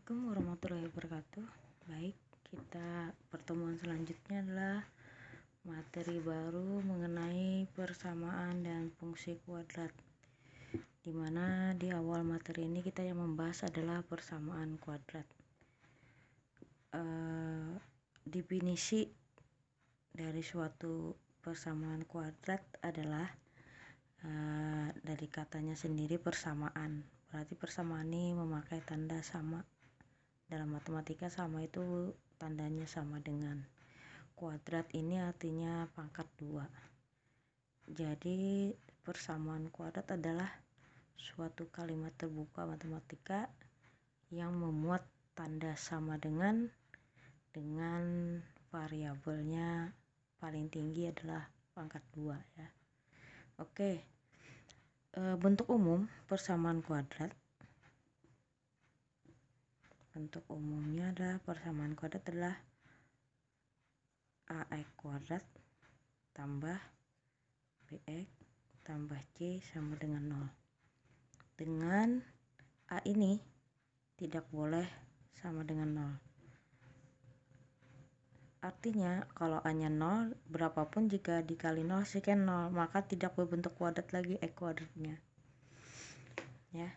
Assalamualaikum warahmatullahi wabarakatuh. Baik, kita pertemuan selanjutnya adalah materi baru mengenai persamaan dan fungsi kuadrat, dimana di awal materi ini kita yang membahas adalah persamaan kuadrat. Definisi dari suatu persamaan kuadrat adalah dari katanya sendiri persamaan. Berarti persamaan ini memakai tanda sama. Dalam matematika sama itu tandanya sama dengan. Kuadrat ini artinya pangkat 2. Jadi persamaan kuadrat adalah suatu kalimat terbuka matematika yang memuat tanda sama dengan variabelnya paling tinggi adalah pangkat 2 ya. Oke. Bentuk umum persamaan kuadrat. Bentuk umumnya adalah persamaan kuadrat adalah AX kuadrat tambah BX tambah C sama dengan 0. Dengan A ini tidak boleh sama dengan 0. Artinya kalau A-nya 0, berapapun jika dikali 0 hasilkan 0, maka tidak berbentuk kuadrat lagi X kuadratnya. Ya.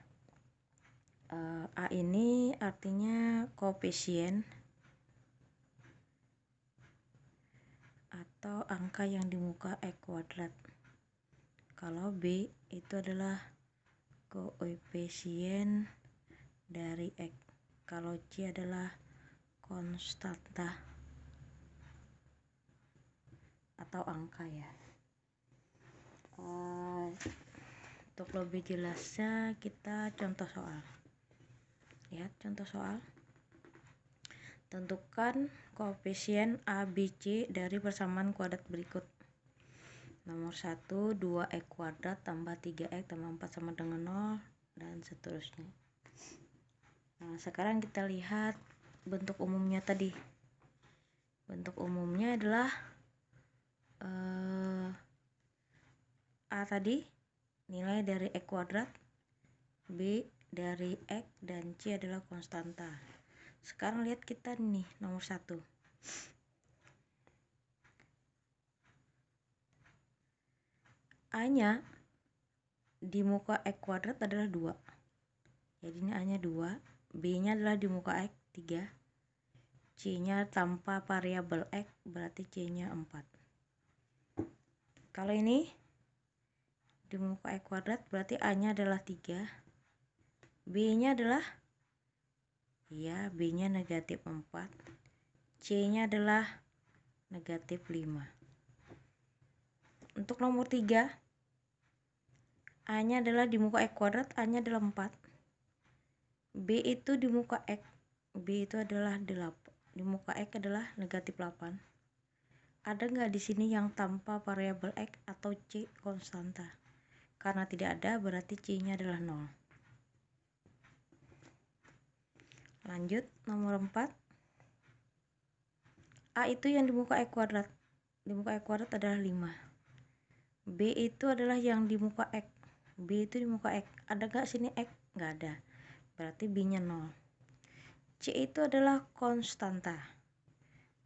A ini artinya koefisien atau angka yang di muka X kuadrat. Kalau B itu adalah koefisien dari X. Kalau C adalah konstanta atau angka ya. Untuk lebih jelasnya kita contoh soal. Lihat contoh soal. Tentukan koefisien A, B, C dari persamaan kuadrat berikut. Nomor 1, 2x kuadrat tambah 3x tambah 4 sama dengan 0 dan seterusnya. Nah, sekarang kita lihat bentuk umumnya tadi. Bentuk umumnya adalah A tadi nilai dari X kuadrat, B dari X, dan C adalah konstanta. Sekarang lihat kita nih nomor 1. A-nya di muka X kuadrat adalah 2. Jadi ini A-nya 2, B-nya adalah di muka X 3, C-nya tanpa variabel X berarti C-nya 4. Kalau ini di muka X kuadrat berarti A-nya adalah 3, B-nya adalah B-nya negatif 4, C-nya adalah negatif 5. Untuk nomor 3, A-nya adalah di muka X kuadrat, A-nya adalah 4, B itu di muka X, B itu adalah 8, di muka X adalah negatif 8. Ada nggak di sini yang tanpa variabel X atau C konstanta? Karena tidak ada, berarti C-nya adalah 0. Lanjut, nomor 4. A itu yang di muka X kuadrat. Di muka X kuadrat adalah 5. B itu adalah yang di muka X. B itu di muka X. Ada nggak sini X? Nggak ada. Berarti B-nya 0. C itu adalah konstanta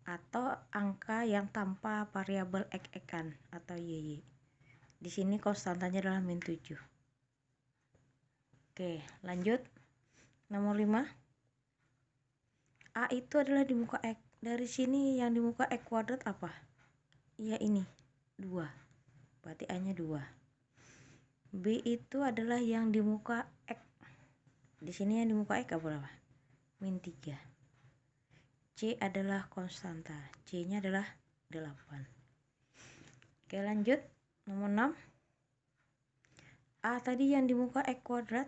atau angka yang tanpa variabel X-X-an atau Y. Di sini konstantanya adalah -7. Oke, lanjut. Nomor 5. A itu adalah di muka X. Dari sini yang di muka X kuadrat apa? Ya ini, 2. Berarti A-nya 2. B itu adalah yang di muka X. Di sini yang di muka X berapa? -3. C adalah konstanta. C-nya adalah 8. Oke, lanjut. Nomor 6. A tadi yang di muka X kuadrat.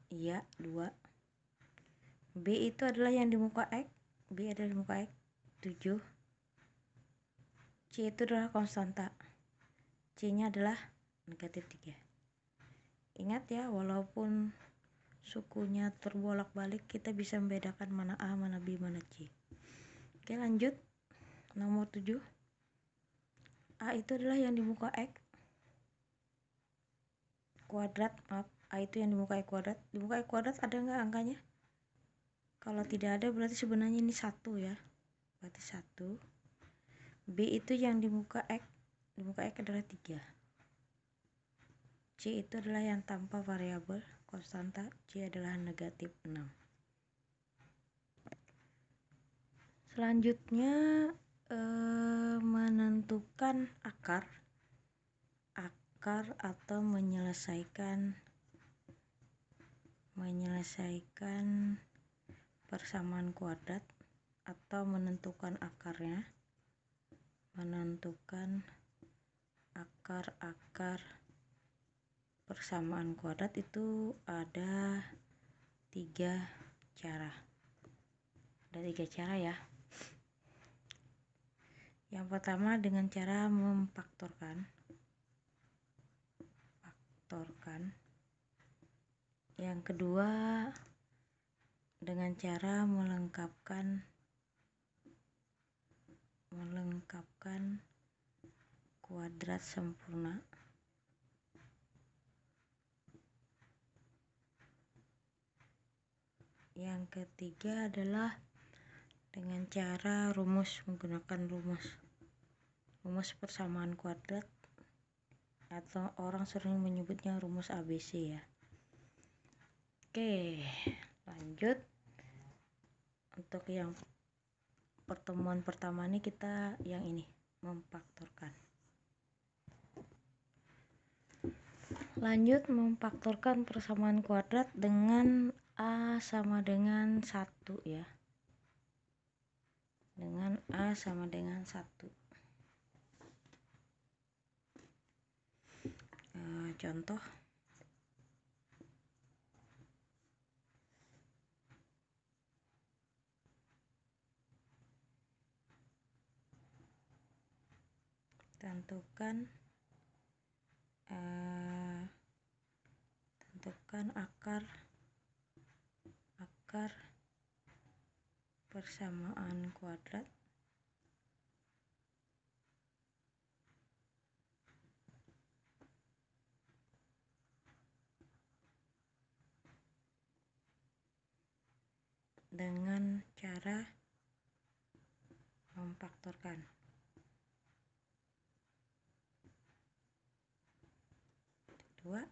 Iya, 2. B itu adalah yang di muka X. B adalah di muka X, 7. C itu adalah konstanta. C-nya adalah negatif 3. Ingat ya, walaupun sukunya terbolak-balik, kita bisa membedakan mana A, mana B, mana C. Oke, lanjut. Nomor 7. A itu adalah yang di muka X kuadrat. A itu yang di muka X kuadrat. Di muka X kuadrat ada nggak angkanya? Kalau tidak ada berarti sebenarnya ini 1 ya. Berarti 1. B itu yang di muka X. Di muka X adalah 3. C itu adalah yang tanpa variabel konstanta. C adalah negatif 6. Selanjutnya menentukan akar atau menyelesaikan persamaan kuadrat atau menentukan akarnya. Menentukan akar persamaan kuadrat itu ada 3 cara. Ada 3 cara ya. Yang pertama dengan cara memfaktorkan. Yang kedua dengan cara melengkapkan kuadrat sempurna. Yang ketiga adalah dengan cara menggunakan rumus persamaan kuadrat, atau orang sering menyebutnya rumus ABC ya. Oke, lanjut. Untuk yang pertemuan pertama ini kita yang ini, memfaktorkan. Lanjut memfaktorkan persamaan kuadrat dengan A sama dengan 1 ya. Dengan A sama dengan 1. Contoh. Tentukan akar persamaan kuadrat dengan cara memfaktorkan. Dua.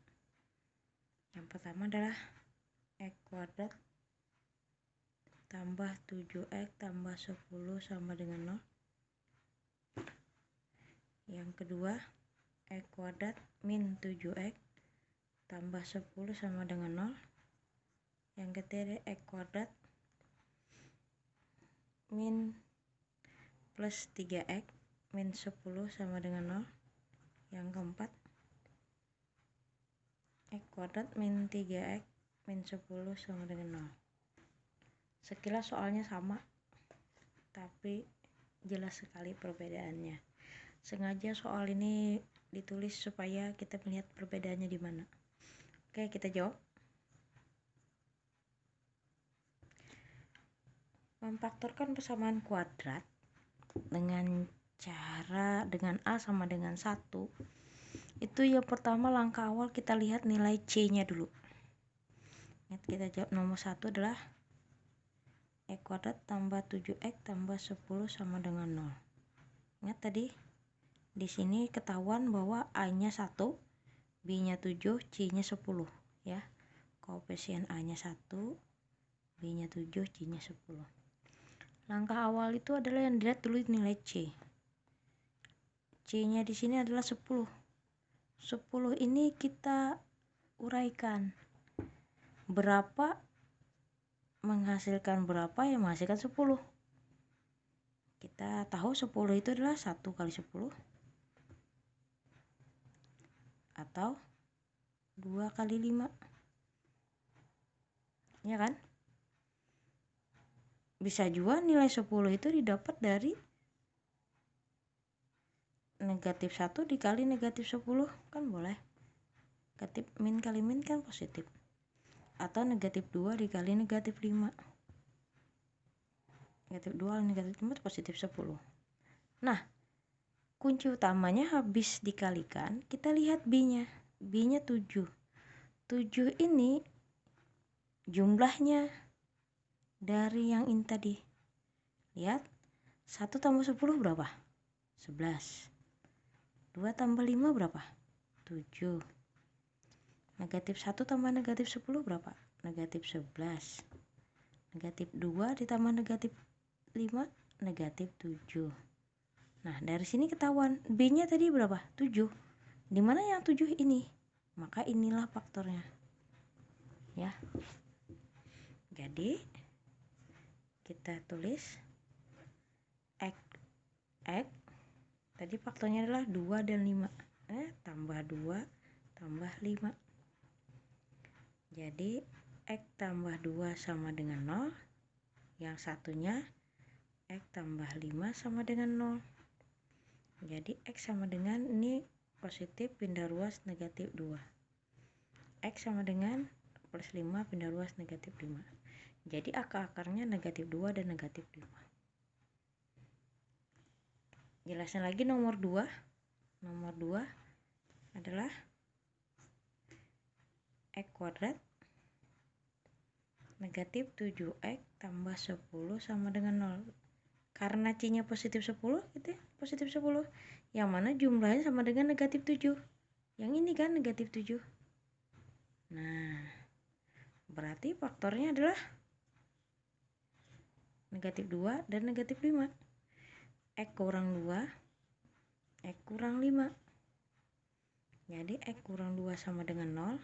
Yang pertama adalah X kuadrat tambah 7X tambah 10 sama dengan 0. Yang kedua, X kuadrat min 7X tambah 10 sama dengan 0. Yang ketiga, X kuadrat min plus 3X min 10 sama dengan 0. Yang keempat, X kuadrat min 3X min 10 sama dengan 0. Sekilas soalnya sama, tapi jelas sekali perbedaannya. Sengaja soal ini ditulis supaya kita melihat perbedaannya di mana. Oke, kita jawab. Memfaktorkan persamaan kuadrat dengan A sama dengan 1. Itu yang pertama, langkah awal kita lihat nilai C-nya dulu. Kita jawab nomor 1 adalah X kuadrat tambah 7X tambah 10 sama dengan 0. Ingat tadi di sini ketahuan bahwa A-nya 1, B-nya 7, C-nya 10 ya. Koefisien A-nya 1, B-nya 7, C-nya 10. Langkah awal itu adalah yang dilihat dulu nilai C. C-nya di sini adalah 10. 10 ini kita uraikan. Berapa menghasilkan berapa, yang menghasilkan 10. Kita tahu 10 itu adalah 1 kali 10 atau 2 kali 5. Ya kan? Bisa juga nilai 10 itu didapat dari negatif 1 dikali negatif 10, kan boleh. Negatif min kali min kan positif. Atau negatif 2 dikali negatif 5. Negatif 2 kali negatif 5 itu positif 10. Nah, kunci utamanya habis dikalikan, kita lihat B-nya. B-nya 7. 7 ini jumlahnya dari yang ini tadi. Lihat, 1 tambah 10 berapa? 11. 2 tambah 5 berapa? 7. Negatif 1 tambah negatif 10 berapa? Negatif 11. Negatif 2 ditambah negatif 5, negatif 7. Nah, dari sini ketahuan B-nya tadi berapa? 7. Di mana yang 7 ini? Maka inilah faktornya. Ya. Jadi, kita tulis X tadi faktornya adalah 2 dan 5. Tambah 2 tambah 5. Jadi, X tambah 2 sama dengan 0. Yang satunya X tambah 5 sama dengan 0. Jadi X sama dengan, ini positif pindah ruas negatif 2. X sama dengan plus 5 pindah ruas negatif 5. Jadi akar-akarnya negatif 2 dan negatif 5. Jelasin lagi nomor 2. Nomor 2 adalah X kuadrat negatif 7X tambah 10 sama dengan 0. Karena C-nya positif 10 gitu ya, positif 10. Yang mana jumlahnya sama dengan negatif 7. Yang ini kan negatif 7. Nah, berarti faktornya adalah negatif 2 dan negatif 5. X kurang 2, X kurang 5. Jadi X kurang 2 sama dengan 0.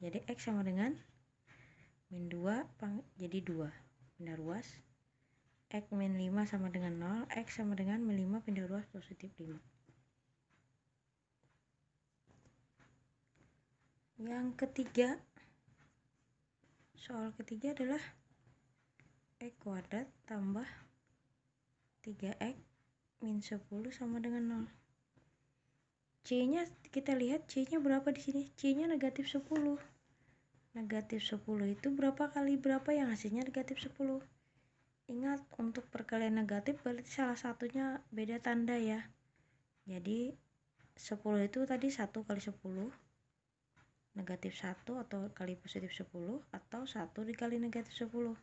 Jadi X sama dengan min 2 jadi 2. Pindah ruas. X min 5 sama dengan 0. X sama dengan min 5 pindah ruas positif 5. Yang ketiga, soal ketiga adalah X kuadrat tambah 3X min 10 sama dengan 0. C-nya kita lihat, C-nya berapa di sini? C-nya negatif 10. Negatif 10 itu berapa kali berapa yang hasilnya negatif 10? Ingat, untuk perkalian negatif berarti salah satunya beda tanda ya. Jadi 10 itu tadi 1 kali 10, negatif 1 atau kali positif 10, atau 1 dikali negatif 10.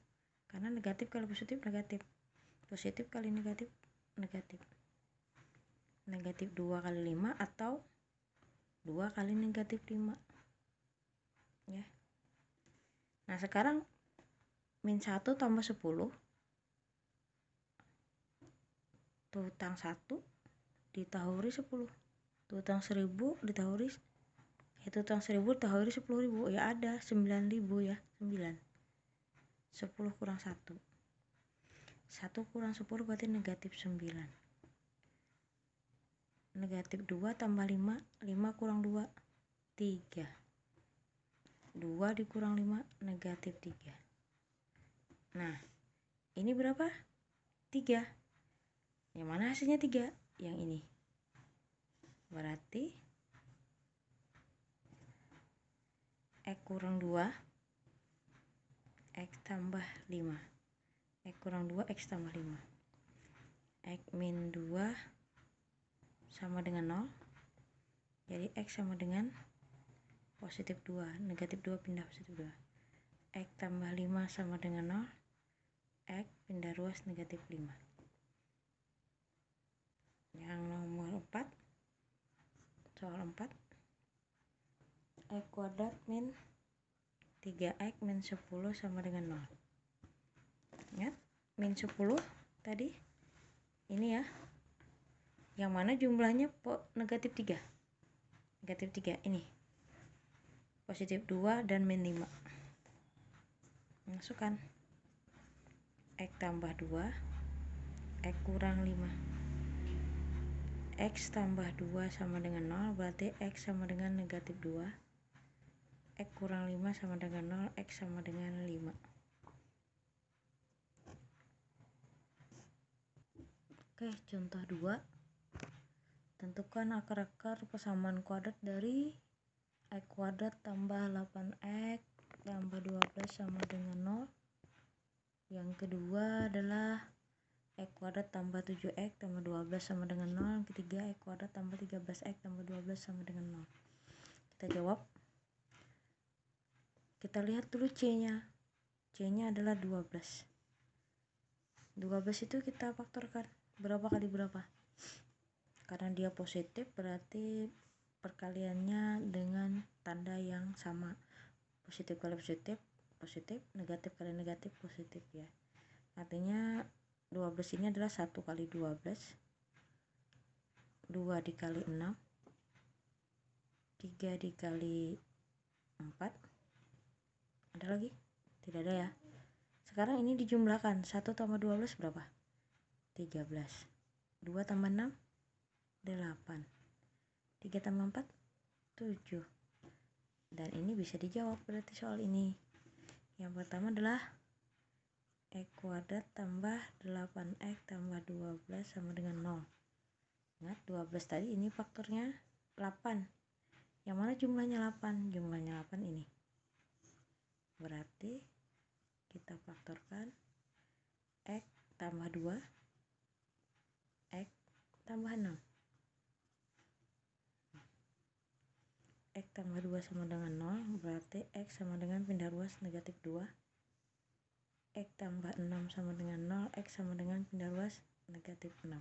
Karena negatif kali positif negatif. Positif kali negatif negatif. Negatif 2 kali 5 atau 2 kali negatif 5. Ya. Nah, sekarang min 1 tambah 10. Tutang 1 ditahuri 10. Tutang 1000 ditahuri, tutang 1000 ditahuri 10.000. Ya ada 9.000 ya. 9. 10 kurang 1. 1 kurang 10 berarti negatif 9. Negatif 2 tambah 5. 5 kurang 2. 3. 2 dikurang 5. Negatif 3. Nah, ini berapa? 3. Yang mana hasilnya 3? Yang ini. Berarti X kurang 2. X tambah 5. X kurang 2, X tambah 5. X min 2 sama dengan 0. Jadi X sama dengan positif 2. Negatif 2 pindah positif 2. X tambah 5 sama dengan 0. X pindah ruas negatif 5. Yang nomor 4. Soal 4. X kuadrat min 3X min 10 sama dengan 0. Ingat, min 10 tadi ini ya. Yang mana jumlahnya negatif 3. Negatif 3 ini. Positif 2 dan min 5. Masukkan. X tambah 2. X kurang 5. X tambah 2 sama dengan 0. Berarti X sama dengan negatif 2. X kurang 5 sama dengan 0. X sama dengan 5. Oke, contoh 2. Tentukan akar-akar persamaan kuadrat dari X kuadrat tambah 8X tambah 12 sama dengan 0. Yang kedua adalah X kuadrat tambah 7X tambah 12 sama dengan 0. Yang ketiga, X kuadrat tambah 13X tambah 12 sama dengan 0. Kita jawab. Kita lihat dulu C-nya. C-nya adalah 12. 12 itu kita faktorkan berapa kali berapa, karena dia positif berarti perkaliannya dengan tanda yang sama, positif kali positif positif, negatif kali negatif positif ya. Artinya 12 ini adalah 1 kali 12, 2 dikali 6, 3 dikali 4, ada lagi? Tidak ada ya. Sekarang ini dijumlahkan, 1 tambah 12 berapa? 13. 2 tambah 6 8. 3 tambah 4 7. Dan ini bisa dijawab berarti soal ini. Yang pertama adalah X kuadrat tambah 8X tambah 12 sama dengan 0. Ingat 12 tadi ini faktornya 8. Yang mana jumlahnya 8? Jumlahnya 8 ini. Berarti kita faktorkan X tambah 2, X tambah 6. X tambah 2 sama dengan 0, berarti X sama dengan pindah ruas negatif 2. X tambah 6 sama dengan 0, X sama dengan pindah ruas negatif 6.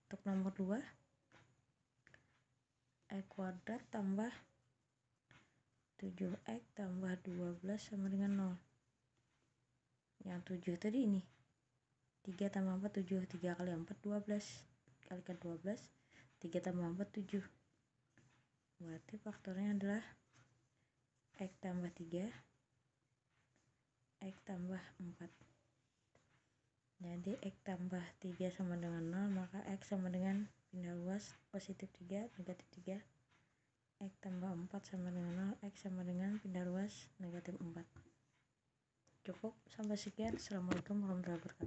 Untuk nomor 2, X kuadrat tambah 7X tambah 12 sama dengan 0. Yang 7 tadi ini 3 tambah 4 7, 3 kali 4 12, kalikan 12, 3 tambah 4 7. Berarti faktornya adalah X tambah 3, X tambah 4. Jadi X tambah 3 sama dengan 0, maka X sama dengan pindah luas positif 3, negatif 3. X tambah 4 sama dengan 0, X sama dengan pindah luas negatif 4. Cukup, sampai sekian. Assalamualaikum warahmatullahi wabarakatuh.